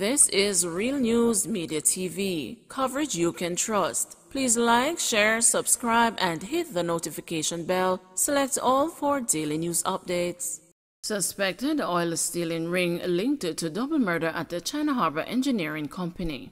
This is Real News Media TV, coverage you can trust. Please like, share, subscribe, and hit the notification bell. Select all for daily news updates. Suspected oil stealing ring linked to double murder at the China Harbor Engineering Company.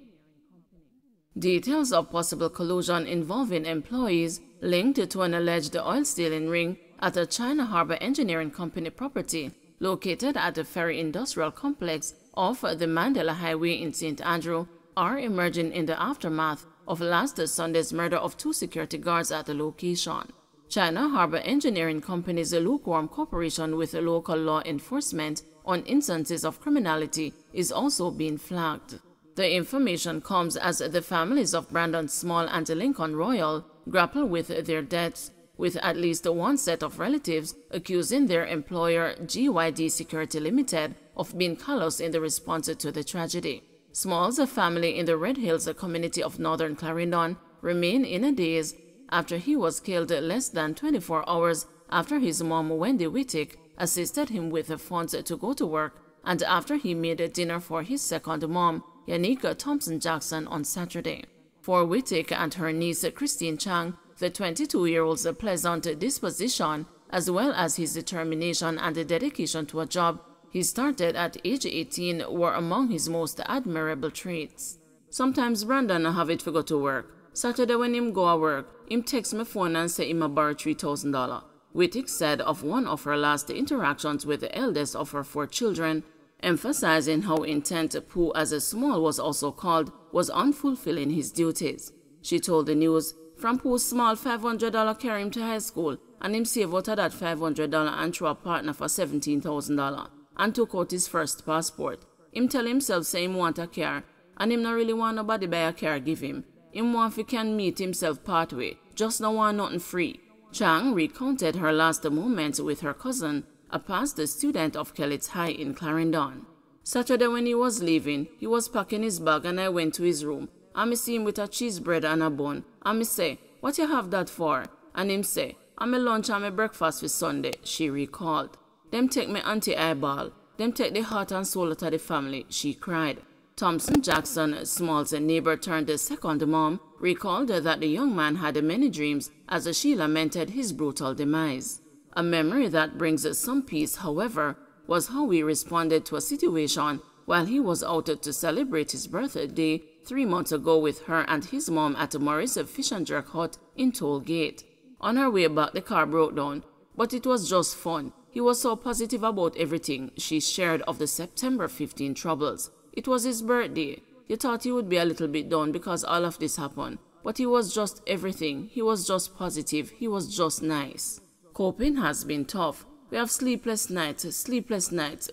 Details of possible collusion involving employees linked to an alleged oil stealing ring at the China Harbor Engineering Company property located at the Ferry Industrial Complex off the Mandela Highway in St. Andrew are emerging in the aftermath of last Sunday's murder of 2 security guards at the location. China Harbor Engineering Company's lukewarm cooperation with local law enforcement on instances of criminality is also being flagged. The information comes as the families of Brandon Small and Lincoln Royal grapple with their deaths, with at least one set of relatives accusing their employer GYD Security Limited of being callous in the response to the tragedy. Small's family in the Red Hills community of northern Clarendon remain in a daze after he was killed less than 24 hours after his mom Wendy Wittick assisted him with the funds to go to work and after he made dinner for his second mom, Yanika Thompson-Jackson, on Saturday. For Wittick and her niece Christine Chang, the 22-year-old's pleasant disposition, as well as his determination and dedication to a job he started at age 18, were among his most admirable traits. Sometimes Brandon have it for go to work. Saturday when him go to work, him text me phone and say him a borrow $3,000. Wittick said of one of her last interactions with the eldest of her 4 children, emphasizing how intent Pooh, as a Small was also called, was on fulfilling his duties. She told the news, "From Pooh's small $500 carry him to high school, and him save out of that $500 and throw a partner for $17,000, and took out his first passport. Him tell himself say him want a car, and him not really want nobody buy a car give him. Him want fi can meet himself partway, just no want nothing free." Chang recounted her last moments with her cousin, a past student of Kellett High in Clarendon. "Saturday when he was leaving, he was packing his bag and I went to his room. And me see him with a cheese bread and a bun. And me say, 'What you have that for?' And him say, 'I'm a lunch and my breakfast for Sunday,'" she recalled. "Them take me auntie eyeball. Them take the heart and soul out of the family," she cried. Thompson-Jackson, Small's neighbor turned second mom, recalled that the young man had many dreams as she lamented his brutal demise. A memory that brings some peace, however, was how he responded to a situation while he was out to celebrate his birthday 3 months ago with her and his mom at Morris Fish and Jerk Hut in Tollgate. On her way back, the car broke down, but it was just fun. He was so positive about everything, she shared of the September 15 troubles. "It was his birthday. You thought he would be a little bit down because all of this happened, but he was just everything. He was just positive. He was just nice." Coping has been tough. "We have sleepless nights,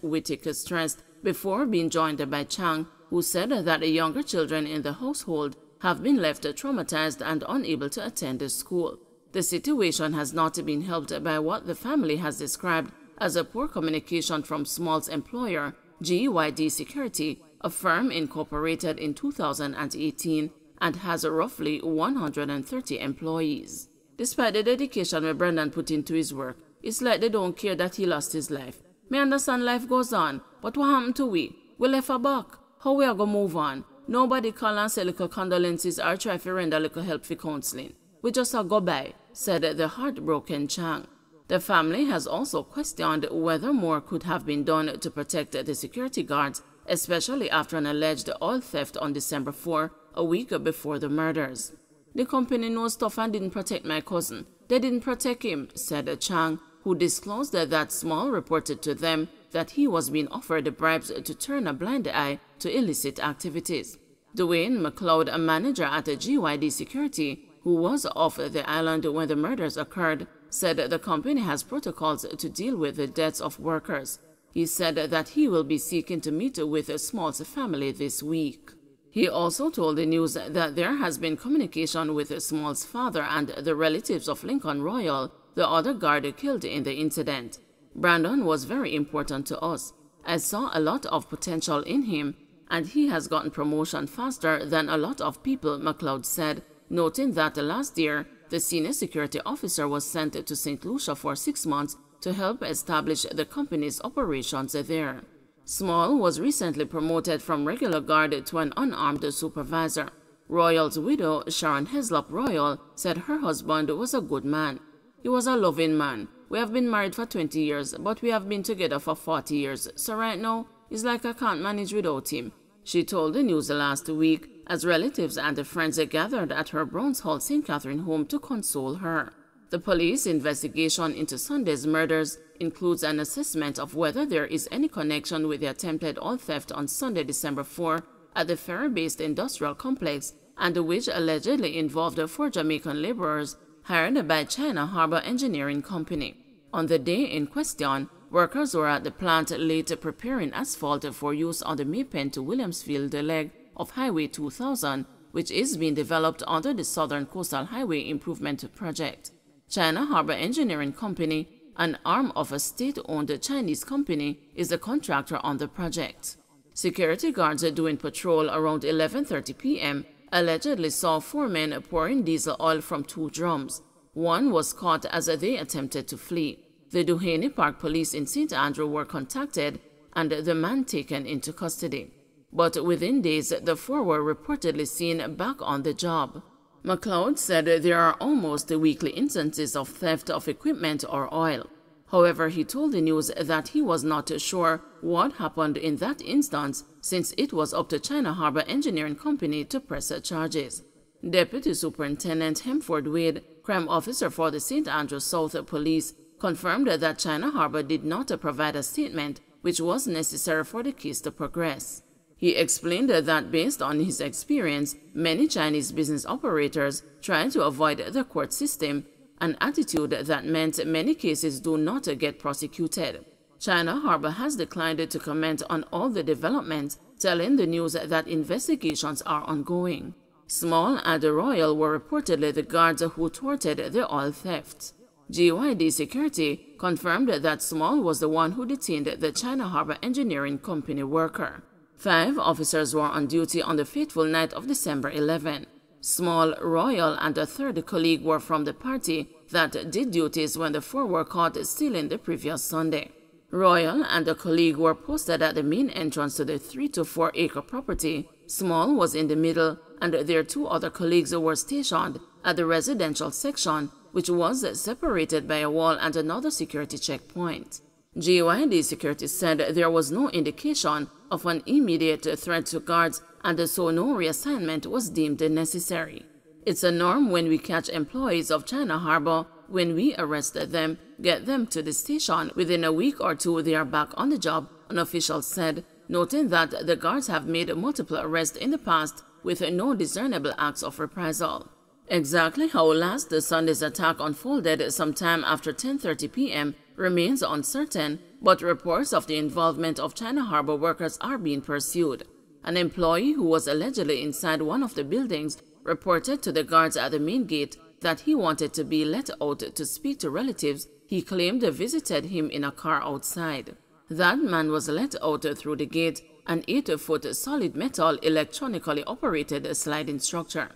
Wittick stressed before being joined by Chang, who said that the younger children in the household have been left traumatized and unable to attend the school. The situation has not been helped by what the family has described as a poor communication from Small's employer, GYD Security, a firm incorporated in 2018 and has roughly 130 employees. Despite the dedication Brandon put into his work, it's like they don't care that he lost his life. Me understand life goes on, but what happened to we? We left her back. How we are going to move on? Nobody call and say little condolences or try to render little help for counseling. We just go by," said the heartbroken Chang. The family has also questioned whether more could have been done to protect the security guards, especially after an alleged oil theft on December 4, a week before the murders. "The company knows stuff and didn't protect my cousin. They didn't protect him," said Chang, who disclosed that Small reported to them that he was being offered bribes to turn a blind eye to illicit activities. Dwayne McLeod, a manager at GYD Security, who was off the island when the murders occurred, said the company has protocols to deal with the deaths of workers. He said that he will be seeking to meet with Small's family this week. He also told the news that there has been communication with Small's father and the relatives of Lincoln Royal, the other guard killed in the incident. "Brandon was very important to us. I saw a lot of potential in him, and he has gotten promotion faster than a lot of people," McLeod said, noting that last year, the senior security officer was sent to St. Lucia for 6 months to help establish the company's operations there. Small was recently promoted from regular guard to an unarmed supervisor. Royal's widow, Sharon Heslop Royal, said her husband was a good man. He was a loving man. We have been married for 20 years, but we have been together for 40 years, so right now, it's like I can't manage without him. She told the news last week as relatives and friends gathered at her Browns Hall St. Catherine home to console her. The police investigation into Sunday's murders includes an assessment of whether there is any connection with the attempted oil theft on Sunday, December 4 at the ferry-based industrial complex, and which allegedly involved 4 Jamaican laborers hired by China Harbor Engineering Company. On the day in question, workers were at the plant late preparing asphalt for use on the Maypen to Williamsfield leg of Highway 2000, which is being developed under the Southern Coastal Highway Improvement Project. China Harbor Engineering Company, an arm of a state-owned Chinese company, is the contractor on the project. Security guards doing patrol around 11:30 p.m. allegedly saw 4 men pouring diesel oil from 2 drums. One was caught as they attempted to flee. The Duhaney Park Police in St. Andrew were contacted and the man taken into custody. But within days, the 4 were reportedly seen back on the job. McLeod said there are almost weekly instances of theft of equipment or oil. However, he told the news that he was not sure what happened in that instance, since it was up to China Harbor Engineering Company to press charges. Deputy Superintendent Hemford Wade, crime officer for the St. Andrew South Police, confirmed that China Harbor did not provide a statement which was necessary for the case to progress. He explained that based on his experience, many Chinese business operators try to avoid the court system, an attitude that meant many cases do not get prosecuted. China Harbor has declined to comment on all the developments, telling the news that investigations are ongoing. Small and Royal were reportedly the guards who thwarted the oil theft. GYD Security confirmed that Small was the one who detained the China Harbor Engineering Company worker. 5 officers were on duty on the fateful night of December 11. Small, Royal, and a 3rd colleague were from the party that did duties when the 4 were caught stealing the previous Sunday. Royal and a colleague were posted at the main entrance to the 3 to 4 acre property. Small was in the middle, and their 2 other colleagues were stationed at the residential section, which was separated by a wall and another security checkpoint. GYD Security said there was no indication of an immediate threat to guards, and so no reassignment was deemed necessary. It's a norm when we catch employees of China Harbor, when we arrest them, get them to the station. Within a week or 2 they are back on the job, an official said, noting that the guards have made multiple arrests in the past with no discernible acts of reprisal. Exactly how last Sunday's attack unfolded sometime after 10:30 p.m. remains uncertain, but reports of the involvement of China Harbor workers are being pursued. An employee who was allegedly inside one of the buildings reported to the guards at the main gate that he wanted to be let out to speak to relatives he claimed visited him in a car outside. That man was let out through the gate, an 8-foot solid metal electronically operated sliding structure.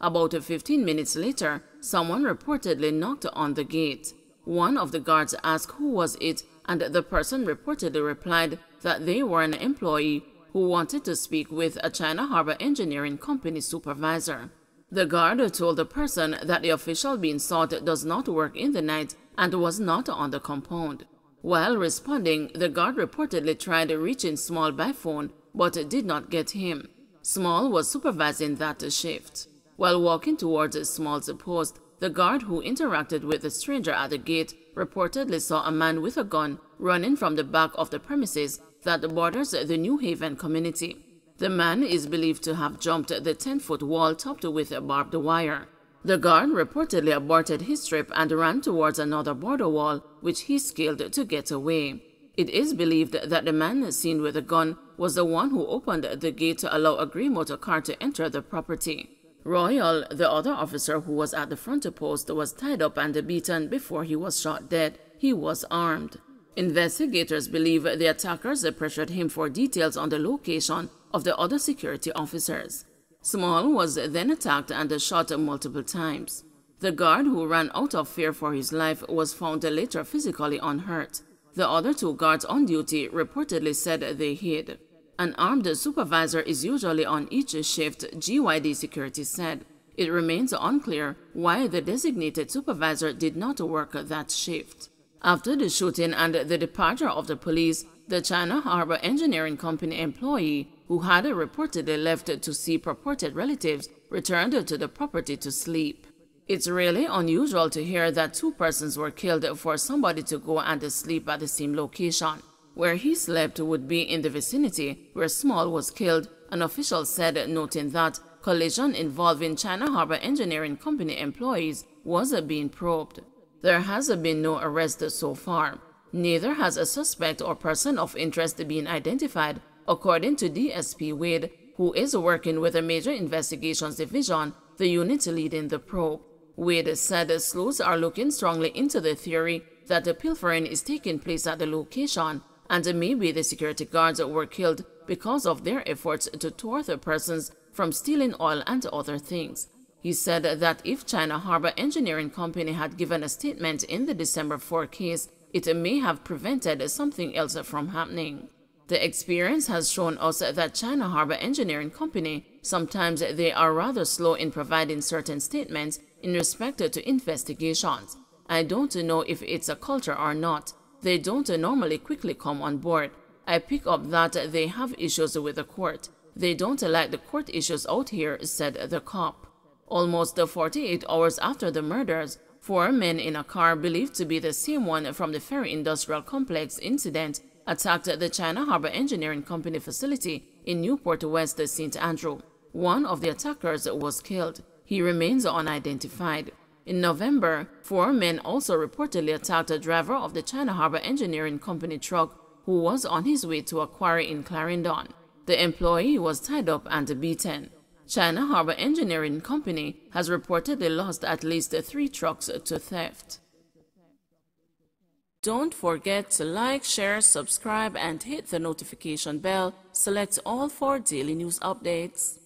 About 15 minutes later, someone reportedly knocked on the gate. One of the guards asked who was it, and the person reportedly replied that they were an employee who wanted to speak with a China Harbor Engineering Company supervisor. The guard told the person that the official being sought does not work in the night and was not on the compound. While responding, the guard reportedly tried reaching Small by phone, but did not get him. Small was supervising that shift. While walking towards Small's post, the guard who interacted with the stranger at the gate reportedly saw a man with a gun running from the back of the premises that borders the New Haven community. The man is believed to have jumped the 10-foot wall topped with barbed wire. The guard reportedly aborted his trip and ran towards another border wall, which he scaled to get away. It is believed that the man seen with the gun was the one who opened the gate to allow a gray motor car to enter the property. Royal, the other officer who was at the front post, was tied up and beaten before he was shot dead. He was armed. Investigators believe the attackers pressured him for details on the location of the other security officers. Small was then attacked and shot multiple times. The guard, who ran out of fear for his life, was found later physically unhurt. The other 2 guards on duty reportedly said they hid. An armed supervisor is usually on each shift, GYD Security said. It remains unclear why the designated supervisor did not work that shift. After the shooting and the departure of the police, the China Harbor Engineering Company employee, who had reportedly left to see purported relatives, returned to the property to sleep. It's really unusual to hear that 2 persons were killed for somebody to go and sleep at the same location. Where he slept would be in the vicinity where Small was killed, an official said, noting that collision involving China Harbor Engineering Company employees was being probed. There has been no arrest so far. Neither has a suspect or person of interest been identified, according to DSP Wade, who is working with the Major Investigations Division, the unit leading the probe. Wade said sleuths are looking strongly into the theory that the pilfering is taking place at the location, and maybe the security guards were killed because of their efforts to thwart the persons from stealing oil and other things. He said that if China Harbor Engineering Company had given a statement in the December 4 case, it may have prevented something else from happening. The experience has shown us that China Harbor Engineering Company, sometimes they are rather slow in providing certain statements in respect to investigations. I don't know if it's a culture or not. They don't normally quickly come on board. I pick up that they have issues with the court. They don't like the court issues out here, said the cop. Almost 48 hours after the murders, 4 men in a car believed to be the same one from the Ferry Industrial Complex incident attacked the China Harbor Engineering Company facility in Newport West, St. Andrew. One of the attackers was killed. He remains unidentified. In November, 4 men also reportedly attacked a driver of the China Harbor Engineering Company truck who was on his way to a quarry in Clarendon. The employee was tied up and beaten. China Harbor Engineering Company has reportedly lost at least 3 trucks to theft. Don't forget to like, share, subscribe, and hit the notification bell. Select all for daily news updates.